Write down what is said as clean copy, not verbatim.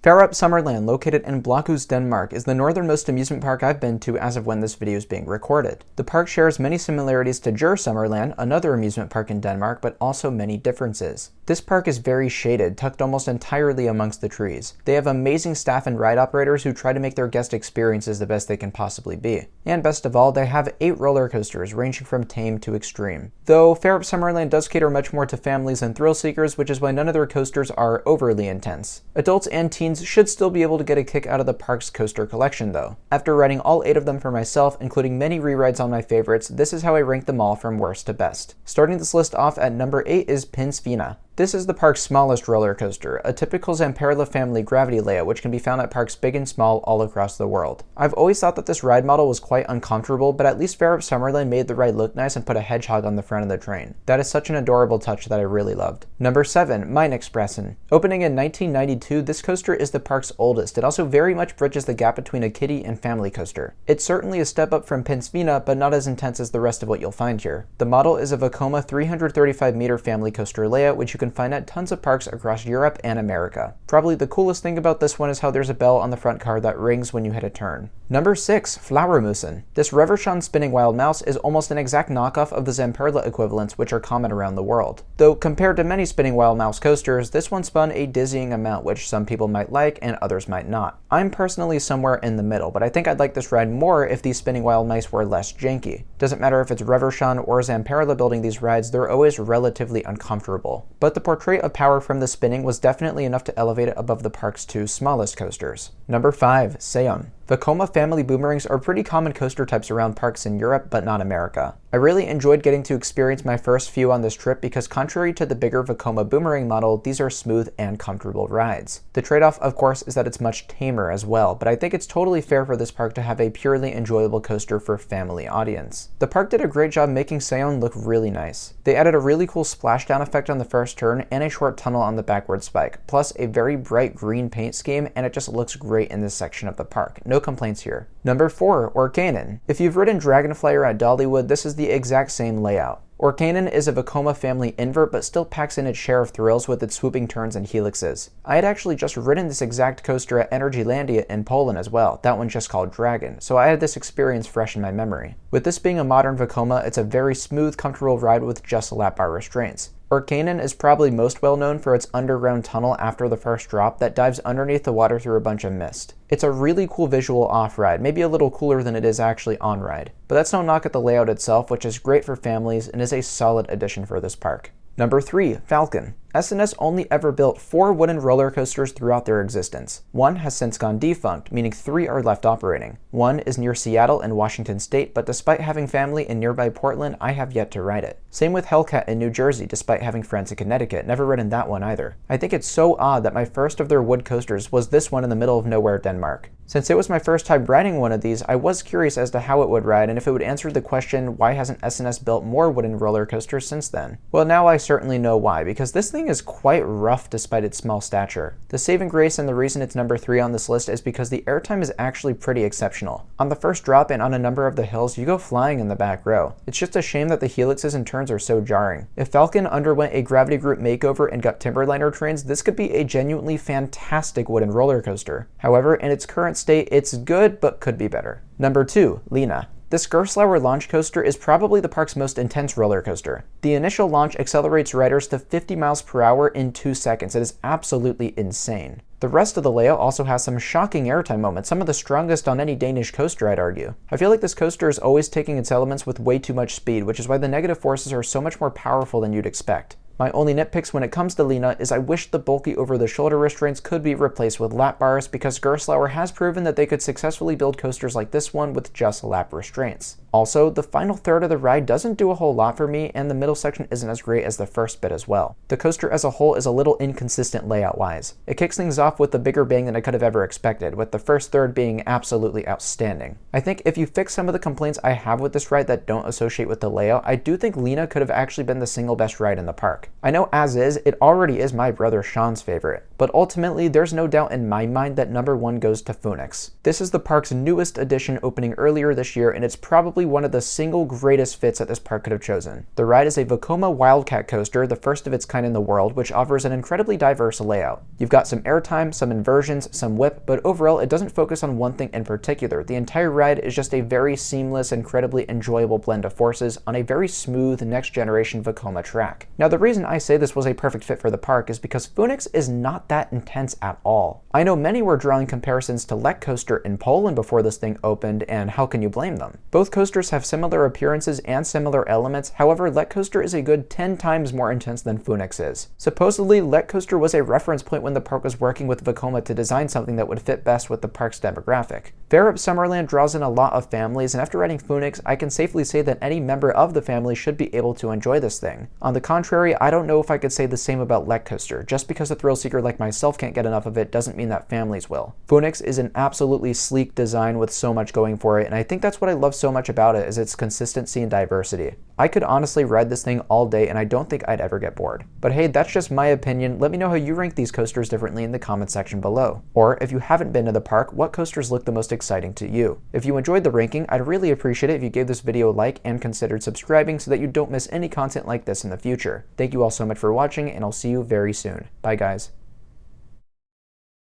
Fårup Sommerland, located in Blokhus, Denmark, is the northernmost amusement park I've been to as of when this video is being recorded. The park shares many similarities to Sommerland, another amusement park in Denmark, but also many differences. This park is very shaded, tucked almost entirely amongst the trees. They have amazing staff and ride operators who try to make their guest experiences the best they can possibly be. And best of all, they have 8 roller coasters, ranging from tame to extreme. Though Fårup Sommerland does cater much more to families and thrill seekers, which is why none of their coasters are overly intense. Adults and teens should still be able to get a kick out of the park's coaster collection though. After riding all 8 of them for myself, including many re-rides on my favorites, this is how I rank them all from worst to best. Starting this list off at number 8 is Pinsvina. This is the park's smallest roller coaster, a typical Zamperla family gravity layout which can be found at parks big and small all across the world. I've always thought that this ride model was quite uncomfortable, but at least Fårup Sommerland made the ride look nice and put a hedgehog on the front of the train. That is such an adorable touch that I really loved. Number 7, Meinekspressen. Opening in 1992, this coaster is the park's oldest. It also very much bridges the gap between a kiddie and family coaster. It's certainly a step up from Pinsvina, but not as intense as the rest of what you'll find here. The model is a Vekoma 335-meter family coaster layout, which you can find at tons of parks across Europe and America. Probably the coolest thing about this one is how there's a bell on the front car that rings when you hit a turn. Number 6, Flauermusen. This Reverschan spinning wild mouse is almost an exact knockoff of the Zamperla equivalents, which are common around the world. Though compared to many spinning wild mouse coasters, this one spun a dizzying amount, which some people might like and others might not. I'm personally somewhere in the middle, but I think I'd like this ride more if these spinning wild mice were less janky. Doesn't matter if it's Reverschan or Zamperla building these rides, they're always relatively uncomfortable. But the portrait of power from the spinning was definitely enough to elevate it above the park's 2 smallest coasters. Number 5, Seon. Vekoma family boomerangs are pretty common coaster types around parks in Europe, but not America. I really enjoyed getting to experience my first few on this trip because contrary to the bigger Vekoma boomerang model, these are smooth and comfortable rides. The trade-off, of course, is that it's much tamer as well, but I think it's totally fair for this park to have a purely enjoyable coaster for family audience. The park did a great job making Seon look really nice. They added a really cool splashdown effect on the first turn and a short tunnel on the backward spike, plus a very bright green paint scheme, and it just looks great in this section of the park. No complaints here. Number 4, Orkanen. If you've ridden Dragonflyer at Dollywood, this is the exact same layout. Orkanen is a Vekoma family invert, but still packs in its share of thrills with its swooping turns and helixes. I had actually just ridden this exact coaster at Energylandia in Poland as well, that one's just called Dragon, so I had this experience fresh in my memory. With this being a modern Vekoma, it's a very smooth, comfortable ride with just lap bar restraints. Orkanen is probably most well known for its underground tunnel after the first drop that dives underneath the water through a bunch of mist. It's a really cool visual off-ride, maybe a little cooler than it is actually on-ride. But that's no knock at the layout itself, which is great for families and is a solid addition for this park. Number 3, Falcon. S&S only ever built 4 wooden roller coasters throughout their existence. 1 has since gone defunct, meaning 3 are left operating. 1 is near Seattle in Washington State, but despite having family in nearby Portland, I have yet to ride it. Same with Hellcat in New Jersey, despite having friends in Connecticut, never ridden that one either. I think it's so odd that my first of their wood coasters was this one in the middle of nowhere, Denmark. Since it was my first time riding one of these, I was curious as to how it would ride and if it would answer the question, why hasn't S&S built more wooden roller coasters since then? Well, now I certainly know why, because this thing is quite rough despite its small stature. The saving grace and the reason it's number 3 on this list is because the airtime is actually pretty exceptional. On the first drop and on a number of the hills, you go flying in the back row. It's just a shame that the helixes and turns are so jarring. If Falcon underwent a Gravity Group makeover and got Timberliner trains, this could be a genuinely fantastic wooden roller coaster. However, in its current state, it's good, but could be better. Number 2, Lena. This Gerstlauer launch coaster is probably the park's most intense roller coaster. The initial launch accelerates riders to 50 miles per hour in 2 seconds. It is absolutely insane. The rest of the layout also has some shocking airtime moments, some of the strongest on any Danish coaster, I'd argue. I feel like this coaster is always taking its elements with way too much speed, which is why the negative forces are so much more powerful than you'd expect. My only nitpicks when it comes to Lena is I wish the bulky over-the-shoulder restraints could be replaced with lap bars because Gerstlauer has proven that they could successfully build coasters like this one with just lap restraints. Also, the final third of the ride doesn't do a whole lot for me, and the middle section isn't as great as the first bit as well. The coaster as a whole is a little inconsistent layout-wise. It kicks things off with a bigger bang than I could have ever expected, with the first third being absolutely outstanding. I think if you fix some of the complaints I have with this ride that don't associate with the layout, I do think Lena could have actually been the single best ride in the park. I know as is, it already is my brother Sean's favorite, but ultimately there's no doubt in my mind that number 1 goes to Phoenix. This is the park's newest addition opening earlier this year, and it's probably probably one of the single greatest fits that this park could have chosen. The ride is a Vekoma Wildcat coaster, the first of its kind in the world, which offers an incredibly diverse layout. You've got some airtime, some inversions, some whip, but overall it doesn't focus on one thing in particular. The entire ride is just a very seamless, incredibly enjoyable blend of forces on a very smooth next generation Vekoma track. Now the reason I say this was a perfect fit for the park is because Phoenix is not that intense at all. I know many were drawing comparisons to Lek Coaster in Poland before this thing opened, and how can you blame them? Both coasters have similar appearances and similar elements, however Lek Coaster is a good 10 times more intense than Phoenix is. Supposedly, Lek Coaster was a reference point when the park was working with Vekoma to design something that would fit best with the park's demographic. Fårup Sommerland draws in a lot of families, and after riding Phoenix, I can safely say that any member of the family should be able to enjoy this thing. On the contrary, I don't know if I could say the same about Lek Coaster. Just because a thrill seeker like myself can't get enough of it doesn't mean that families will. Phoenix is an absolutely sleek design with so much going for it, and I think that's what I love so much about it, is its consistency and diversity. I could honestly ride this thing all day and I don't think I'd ever get bored. But hey, that's just my opinion. Let me know how you rank these coasters differently in the comment section below. Or if you haven't been to the park, what coasters look the most exciting to you? If you enjoyed the ranking, I'd really appreciate it if you gave this video a like and considered subscribing so that you don't miss any content like this in the future. Thank you all so much for watching, and I'll see you very soon. Bye guys.